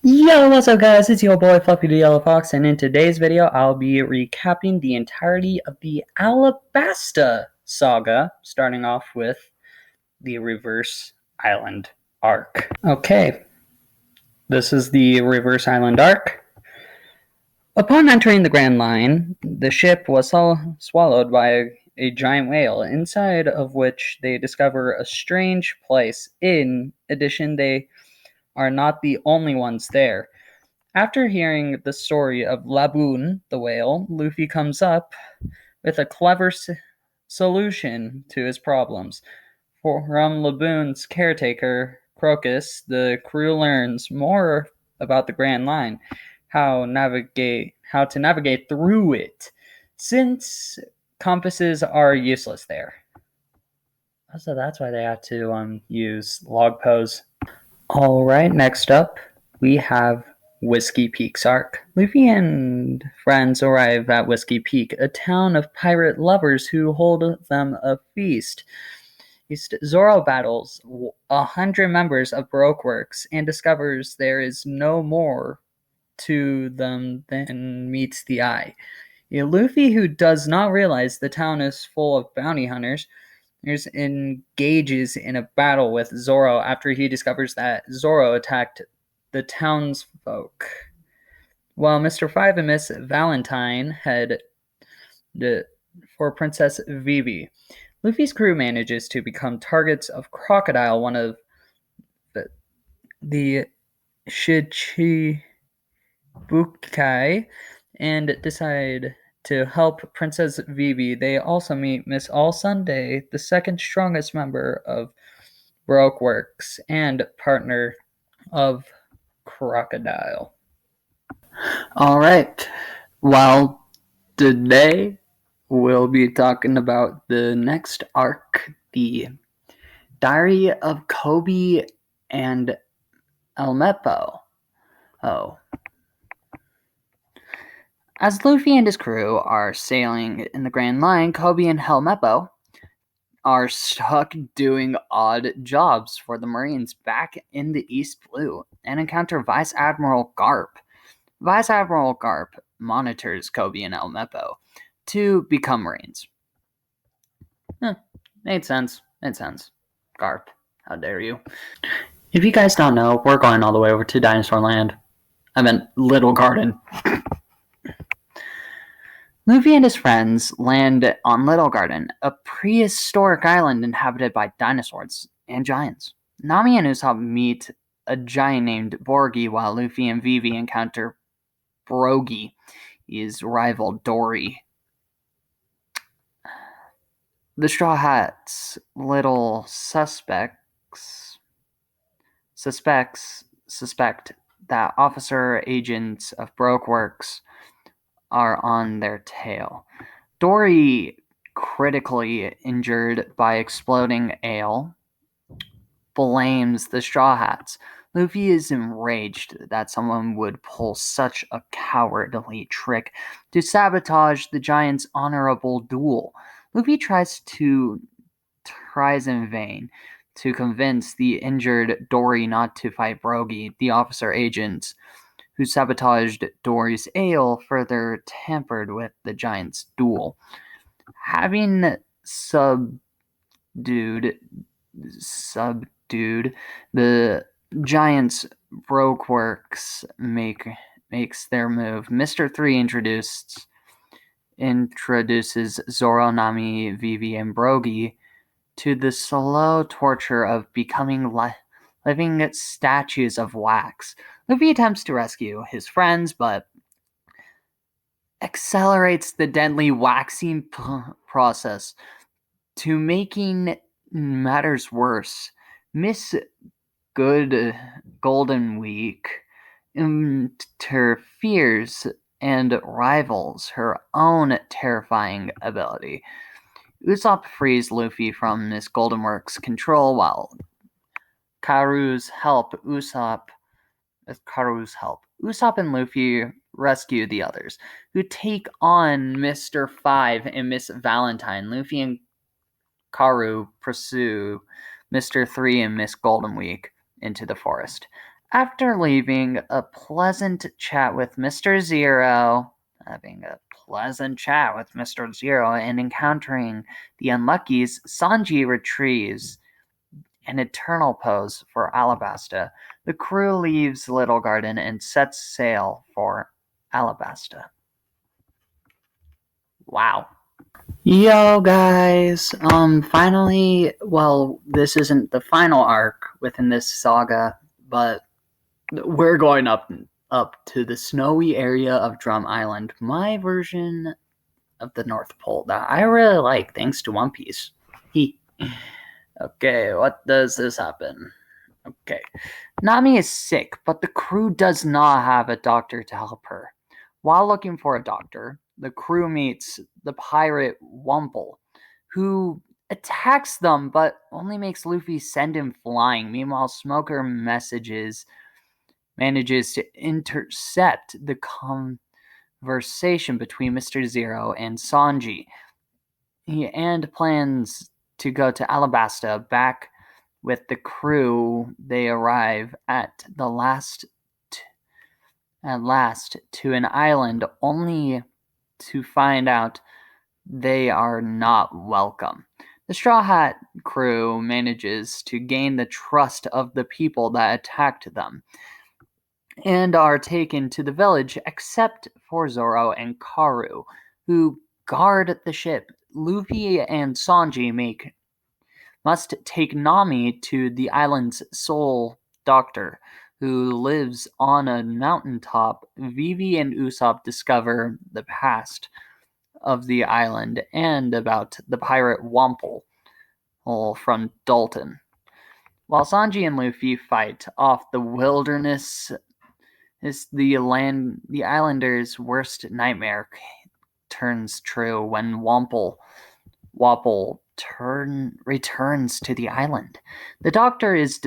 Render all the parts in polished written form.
Yo, what's up guys? It's your boy Fluffy the Yellow Fox, and in today's video I'll be recapping the entirety of the Alabasta saga, starting off with the Reverse Island arc. Okay, this is the Reverse Island arc. Upon entering the Grand Line, the ship was swallowed by a giant whale, inside of which they discover a strange place. In addition, they are not the only ones there. After hearing the story of Laboon, the whale, Luffy comes up with a clever solution to his problems. From Laboon's caretaker, Crocus, the crew learns more about the Grand Line, how to navigate through it, since compasses are useless there. So that's why they had to use log pose. All right, next up we have Whiskey Peak's arc. Luffy and friends arrive at Whiskey Peak, a town of pirate lovers who hold them a feast. Zoro battles 100 members of Baroque Works and discovers there is no more to them than meets the eye. Luffy, who does not realize the town is full of bounty hunters, engages in a battle with Zoro after he discovers that Zoro attacked the townsfolk. While Mr. Five and Miss Valentine head for Princess Vivi, Luffy's crew manages to become targets of Crocodile, one of the Shichibukai, and decide to help Princess Vivi. They also meet Miss All Sunday, the second strongest member of Baroque Works and partner of Crocodile. All right. Well, today we'll be talking about the next arc, the Diary of Kobe and Elmepo. As Luffy and his crew are sailing in the Grand Line, Kobe and Helmeppo are stuck doing odd jobs for the Marines back in the East Blue and encounter Vice Admiral Garp. Vice Admiral Garp monitors Kobe and Helmeppo to become Marines. Made sense. Garp, how dare you. If you guys don't know, we're going all the way over to Dinosaur Land. I meant Little Garden. Luffy and his friends land on Little Garden, a prehistoric island inhabited by dinosaurs and giants. Nami and Usopp meet a giant named Borgi, while Luffy and Vivi encounter Brogy, his rival Dory. The Straw Hats' little suspect that officer agents of Baroque Works are on their tail. Dory, critically injured by exploding ale, blames the Straw Hats. Luffy is enraged that someone would pull such a cowardly trick to sabotage the giant's honorable duel. Luffy tries in vain to convince the injured Dory not to fight Brogy. The officer agents who sabotaged Dory's ale further tampered with the giant's duel. Having subdued the giant's Baroque Works makes their move. Mr. 3 introduces Zoro, Nami, Vivi, and Brogy to the slow torture of becoming living statues of wax. Luffy attempts to rescue his friends, but accelerates the deadly waxing process. To making matters worse, Miss Golden Week interferes and rivals her own terrifying ability. Usopp frees Luffy from Miss Golden Works' control, while Usopp and Luffy rescue the others, who take on Mr. 5 and Miss Valentine. Luffy and Karu pursue Mr. 3 and Miss Golden Week into the forest. After leaving a pleasant chat with Mr. Zero, and encountering the Unluckies, Sanji retrieves an eternal pose for Alabasta. The crew leaves Little Garden and sets sail for Alabasta. Wow. Yo guys, finally, well, this isn't the final arc within this saga, but we're going up to the snowy area of Drum Island, my version of the North Pole that I really like thanks to One Piece. Okay, what does this happen? Okay. Nami is sick, but the crew does not have a doctor to help her. While looking for a doctor, the crew meets the pirate Wumple, who attacks them but only makes Luffy send him flying. Meanwhile, Smoker manages to intercept the conversation between Mr. Zero and Sanji, and plans to go to Alabasta. Back with the crew, they arrive at last to an island, only to find out they are not welcome. The Straw Hat crew manages to gain the trust of the people that attacked them and are taken to the village, except for Zoro and Karu, who guard the ship. Luffy and Sanji must take Nami to the island's sole doctor, who lives on a mountaintop. Vivi and Usopp discover the past of the island and about the pirate Wumple from Dalton. While Sanji and Luffy fight off the wilderness, the islanders' worst nightmare turns true when Wapple returns to the island. The doctor is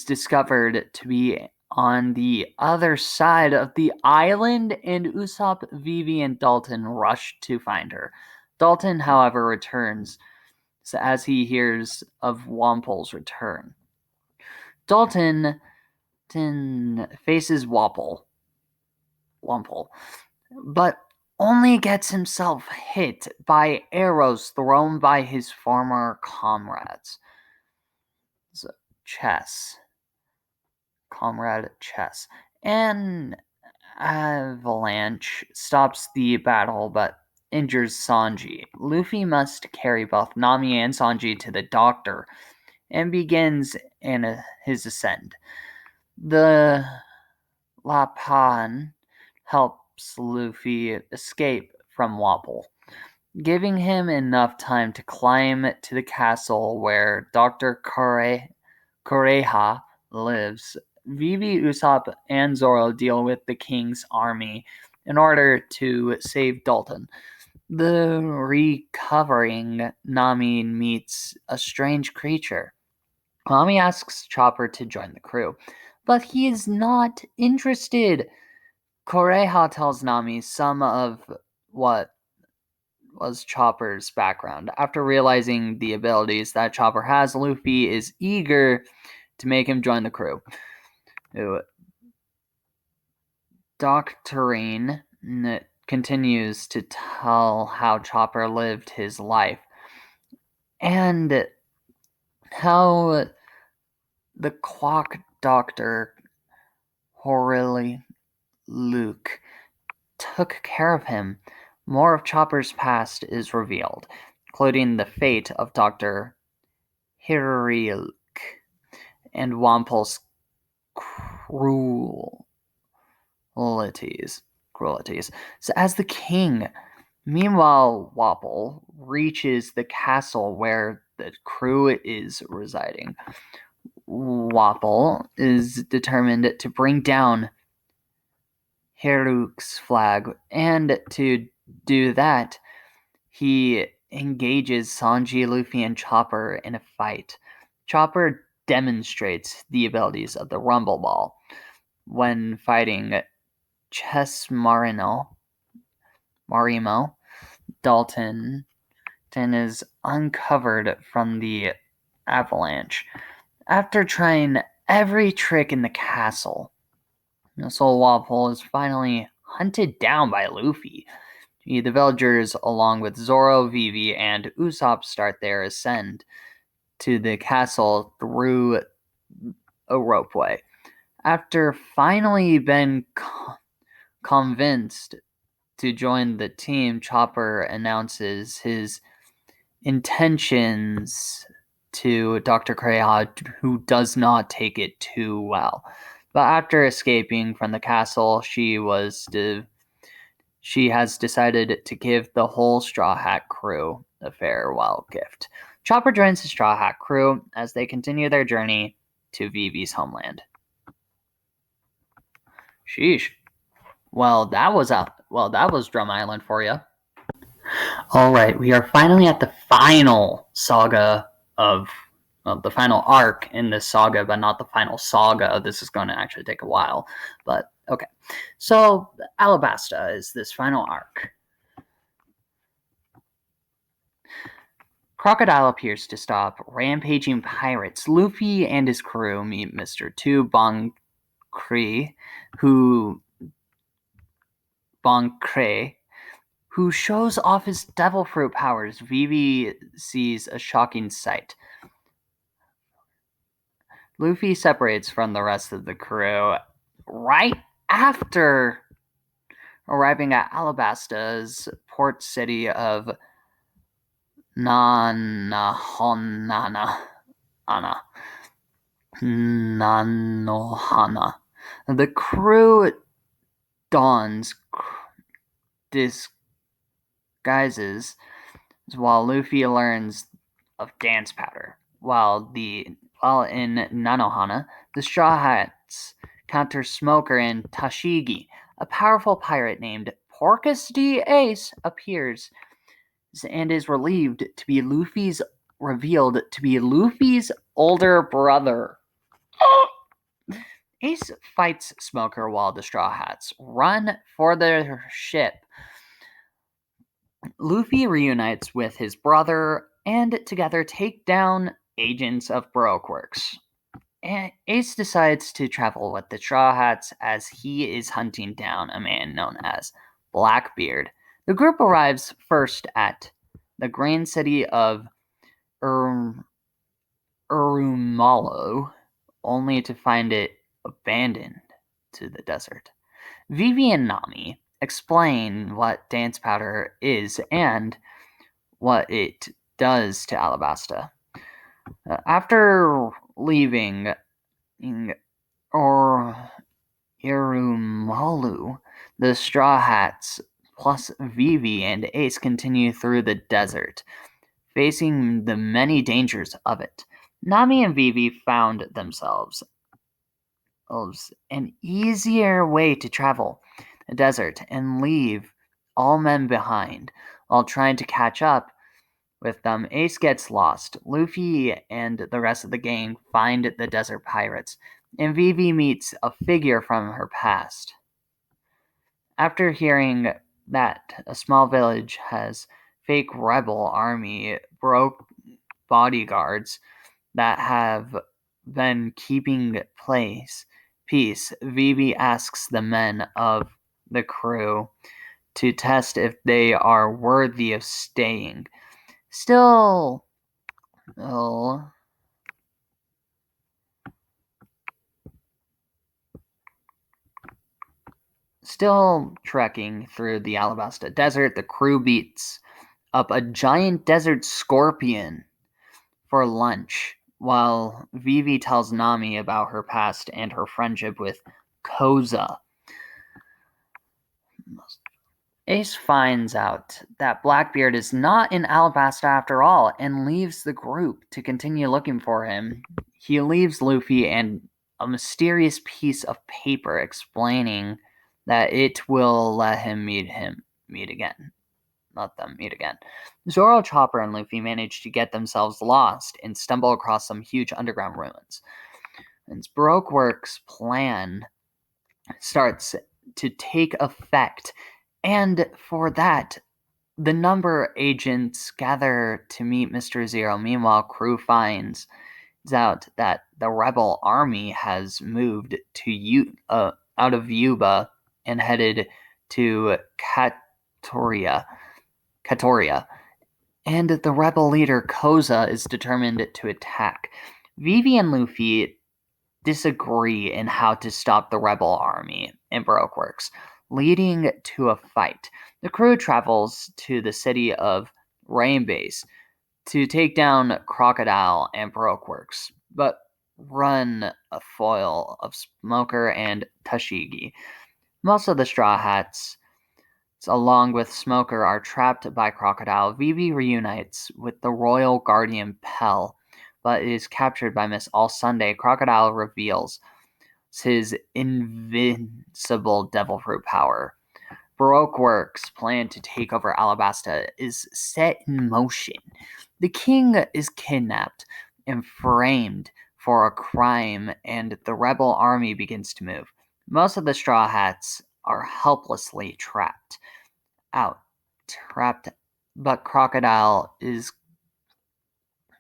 discovered to be on the other side of the island, and Usopp, Vivi, and Dalton rush to find her. Dalton, however, returns as he hears of Wample's return. Dalton faces Wumple, but only gets himself hit by arrows thrown by his former comrades. So, Comrade Chess. An avalanche stops the battle but injures Sanji. Luffy must carry both Nami and Sanji to the doctor and begins his ascent. The Lapan helps Luffy escape from Wapple, giving him enough time to climb to the castle where Dr. Kureha lives. Vivi, Usopp, and Zoro deal with the king's army in order to save Dalton. The recovering Nami meets a strange creature. Nami asks Chopper to join the crew, but he is not interested. Kureha tells Nami some of what was Chopper's background. After realizing the abilities that Chopper has, Luffy is eager to make him join the crew. Doctorine continues to tell how Chopper lived his life and how the Quack Doctor Horily Luke took care of him. More of Chopper's past is revealed, including the fate of Dr. Hiriluk and Wample's cruelties. So as the king, meanwhile, Wapple reaches the castle where the crew is residing. Wapple is determined to bring down Hiruk's flag, and to do that, he engages Sanji, Luffy, and Chopper in a fight. Chopper demonstrates the abilities of the Rumble Ball when fighting Marimo. Dalton is uncovered from the avalanche. After trying every trick in the castle. Soul Walpole is finally hunted down by Luffy. The villagers, along with Zoro, Vivi, and Usopp, start their ascent to the castle through a ropeway. After finally being convinced to join the team, Chopper announces his intentions to Dr. Kreha, who does not take it too well. But after escaping from the castle, she has decided to give the whole Straw Hat crew a farewell gift. Chopper joins the Straw Hat crew as they continue their journey to Vivi's homeland. Sheesh. Well, that was Drum Island for you. All right, we are finally at the final saga of the final arc in this saga, but not the final saga. This is going to actually take a while, but okay. So, Alabasta is this final arc. Crocodile appears to stop rampaging pirates. Luffy and his crew meet Mr. Tu Boncree, who shows off his devil fruit powers. Vivi sees a shocking sight. Luffy separates from the rest of the crew right after arriving at Alabasta's port city of Nanohana. The crew dons disguises while Luffy learns of dance powder. While in Nanohana, the Straw Hats counter Smoker and Tashigi. A powerful pirate named Porcus D. Ace appears and is revealed to be Luffy's older brother. Ace fights Smoker while the Straw Hats run for their ship. Luffy reunites with his brother and together take down agents of Baroque Works. Ace decides to travel with the Straw Hats as he is hunting down a man known as Blackbeard. The group arrives first at the grand city of Urumalo, only to find it abandoned to the desert. Vivi and Nami explain what dance powder is and what it does to Alabasta. After leaving Irumalu, the Straw Hats plus Vivi and Ace continue through the desert, facing the many dangers of it. Nami and Vivi found themselves an easier way to travel the desert and leave all men behind. While trying to catch up with them, Ace gets lost. Luffy and the rest of the gang find the desert pirates, and Vivi meets a figure from her past. After hearing that a small village has fake rebel army broke bodyguards that have been keeping peace, Vivi asks the men of the crew to test if they are worthy of staying. Still trekking through the Alabasta Desert, the crew beats up a giant desert scorpion for lunch, while Vivi tells Nami about her past and her friendship with Koza. Ace finds out that Blackbeard is not in Alabasta after all and leaves the group to continue looking for him. He leaves Luffy and a mysterious piece of paper explaining that it will let them meet again. Zoro, Chopper, and Luffy manage to get themselves lost and stumble across some huge underground ruins. And Baroque Works' plan starts to take effect, and for that, the number agents gather to meet Mr. Zero. Meanwhile, crew finds out that the rebel army has moved to out of Yuba and headed to Katoria, and the rebel leader Koza is determined to attack. Vivi and Luffy disagree in how to stop the rebel army in Baroque Works, leading to a fight. The crew travels to the city of Rainbase to take down Crocodile and Baroque Works, but run afoul of Smoker and Tashigi. Most of the Straw Hats, along with Smoker, are trapped by Crocodile. Vivi reunites with the Royal Guardian Pell, but is captured by Miss All Sunday. Crocodile reveals his invincible devil fruit power. Baroque Works' plan to take over Alabasta is set in motion. The king is kidnapped and framed for a crime, and the rebel army begins to move. Most of the Straw Hats are helplessly trapped, but Crocodile is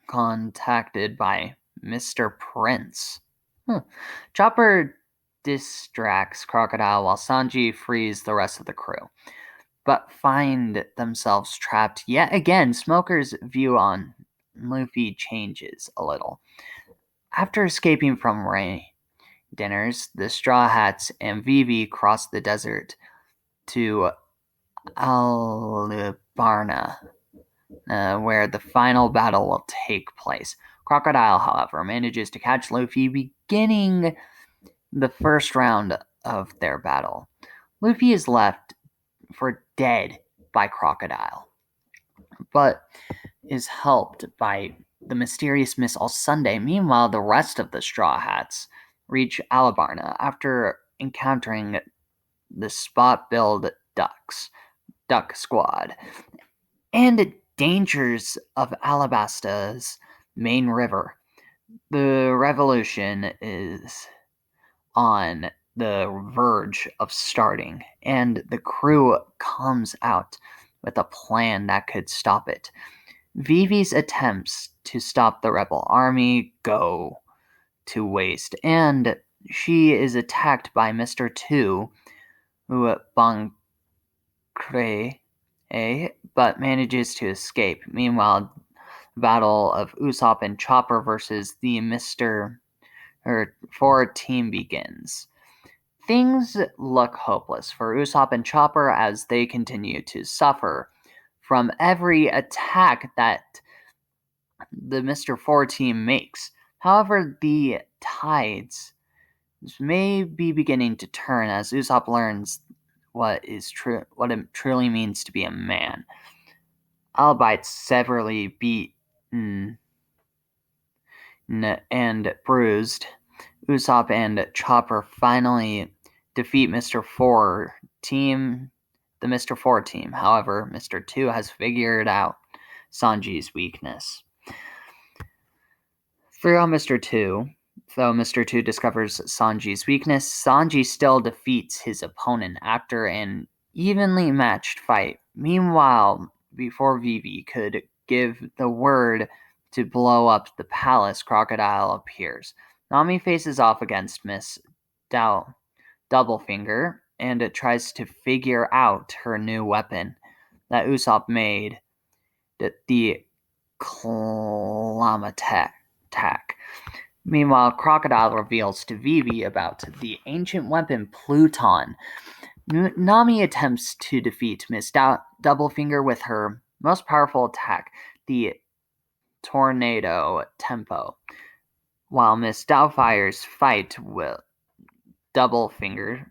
contacted by Mr. Prince. Chopper distracts Crocodile while Sanji frees the rest of the crew, but find themselves trapped yet again. Smoker's view on Luffy changes a little. After escaping from Ray dinners, the Straw Hats and Vivi cross the desert to Alabasta, where the final battle will take place. Crocodile, however, manages to catch Luffy, beginning the first round of their battle. Luffy is left for dead by Crocodile, but is helped by the mysterious Miss All Sunday. Meanwhile, the rest of the Straw Hats reach Alabasta after encountering the spot-billed Duck Squad, and dangers of Alabasta's main river. The revolution is on the verge of starting, and the crew comes out with a plan that could stop it. Vivi's attempts to stop the rebel army go to waste, and she is attacked by Mr. Two, who Bancre, but manages to escape. Meanwhile, the battle of Usopp and Chopper versus the Mr. 4 team begins. Things look hopeless for Usopp and Chopper as they continue to suffer from every attack that the Mr. 4 team makes. However, the tides may be beginning to turn as Usopp learns what it truly means to be a man. Albeit severely beaten and bruised, Usopp and Chopper finally defeat Mr. 4 team, the Mr. 4 team. However, Mr. 2 has figured out Sanji's weakness. Throughout Mr. 2, though Mr. 2 discovers Sanji's weakness, Sanji still defeats his opponent after an evenly matched fight. Meanwhile, before Vivi could give the word to blow up the palace, Crocodile appears. Nami faces off against Miss Doublefinger and tries to figure out her new weapon that Usopp made, the Clamatek. Meanwhile, Crocodile reveals to Vivi about the ancient weapon Pluton. Nami attempts to defeat Miss Doublefinger with her most powerful attack, the Tornado Tempo, while Miss Doubtfire's fight with Doublefinger's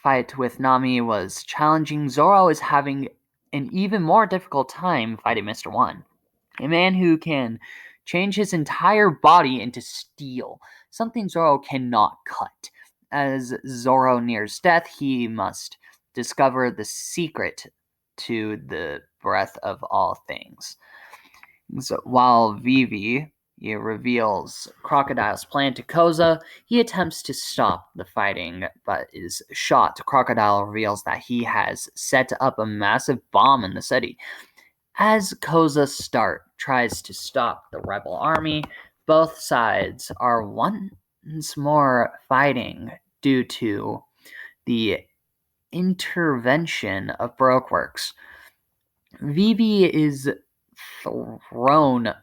fight with Nami was challenging. Zoro is having an even more difficult time fighting Mr. 1, a man who can change his entire body into steel, something Zoro cannot cut. As Zoro nears death, he must discover the secret to the breath of all things. So while Vivi reveals Crocodile's plan to Koza, he attempts to stop the fighting, but is shot. Crocodile reveals that he has set up a massive bomb in the city. As Koza tries to stop the rebel army, both sides are once more fighting due to the intervention of Brokeworks. Vivi is thrown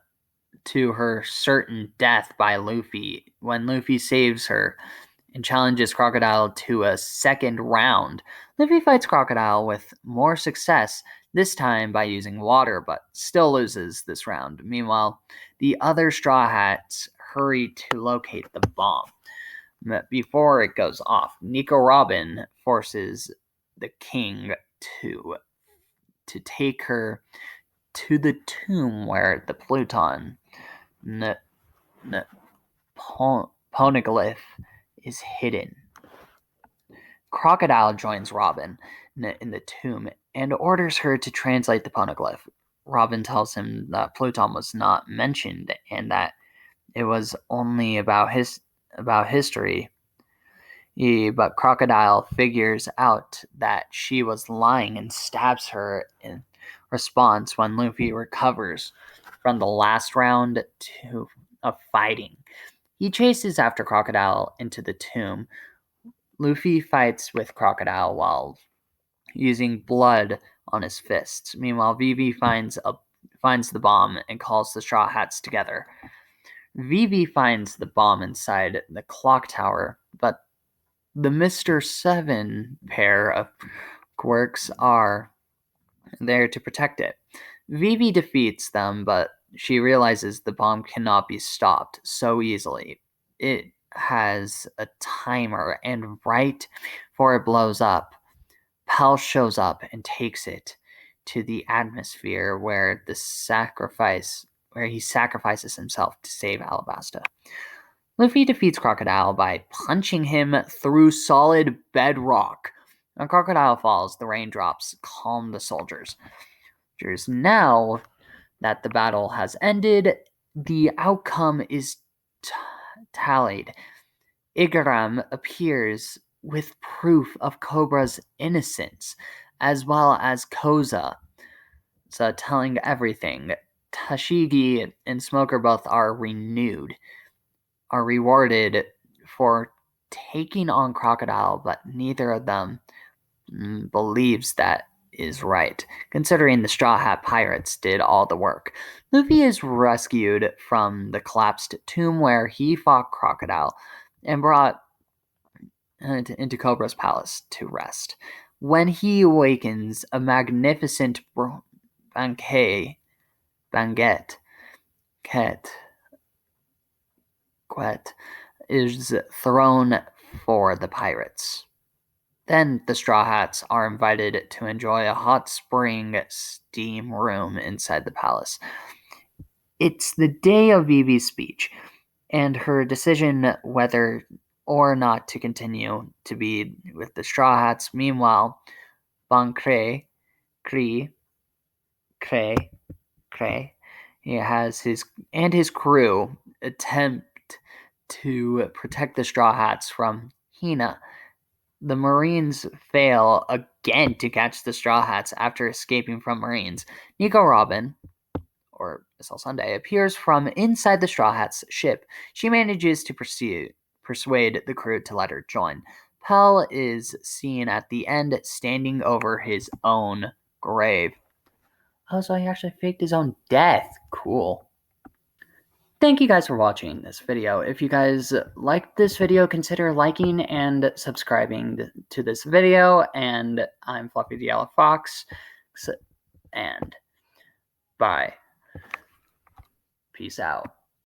to her certain death by Luffy when Luffy saves her and challenges Crocodile to a second round. Luffy fights Crocodile with more success, this time by using water, but still loses this round. Meanwhile, the other Straw Hats hurry to locate the bomb. Before it goes off, Nico Robin forces the king to take her to the tomb where the Pluton poneglyph is hidden. Crocodile joins Robin in the tomb and orders her to translate the poneglyph. Robin tells him that Pluton was not mentioned and that it was only about history. But Crocodile figures out that she was lying and stabs her in response when Luffy recovers from the last round of fighting. He chases after Crocodile into the tomb. Luffy fights with Crocodile while using blood on his fists. Meanwhile, Vivi finds the bomb and calls the Straw Hats together. Vivi finds the bomb inside the clock tower, but the Mr. 7 pair of quirks are there to protect it. Vivi defeats them, but she realizes the bomb cannot be stopped so easily. It has a timer, and right before it blows up, Pell shows up and takes it to the atmosphere where he sacrifices himself to save Alabasta. Luffy defeats Crocodile by punching him through solid bedrock. When Crocodile falls, the raindrops calm the soldiers. Now that the battle has ended, the outcome is tallied. Igaram appears with proof of Cobra's innocence, as well as Koza, telling everything. Tashigi and Smoker both are rewarded for taking on Crocodile, but neither of them believes that is right, considering the Straw Hat Pirates did all the work. Luffy is rescued from the collapsed tomb where he fought Crocodile and brought into Cobra's palace to rest. When he awakens, a magnificent banquet is thrown for the pirates. Then the Straw Hats are invited to enjoy a hot spring steam room inside the palace. It's the day of Vivi's speech, and her decision whether or not to continue to be with the Straw Hats. Meanwhile, Bancre, he has his crew attempt to protect the Straw Hats from Hina. The Marines fail again to catch the Straw Hats after escaping from Marines. Nico Robin, or Miss Sunday, appears from inside the Straw Hats ship. She manages to persuade the crew to let her join. Pell is seen at the end standing over his own grave. Oh, so he actually faked his own death. Cool. Thank you guys for watching this video. If you guys liked this video, consider liking and subscribing to this video. And I'm Fluffy the Yellow Fox. And bye. Peace out.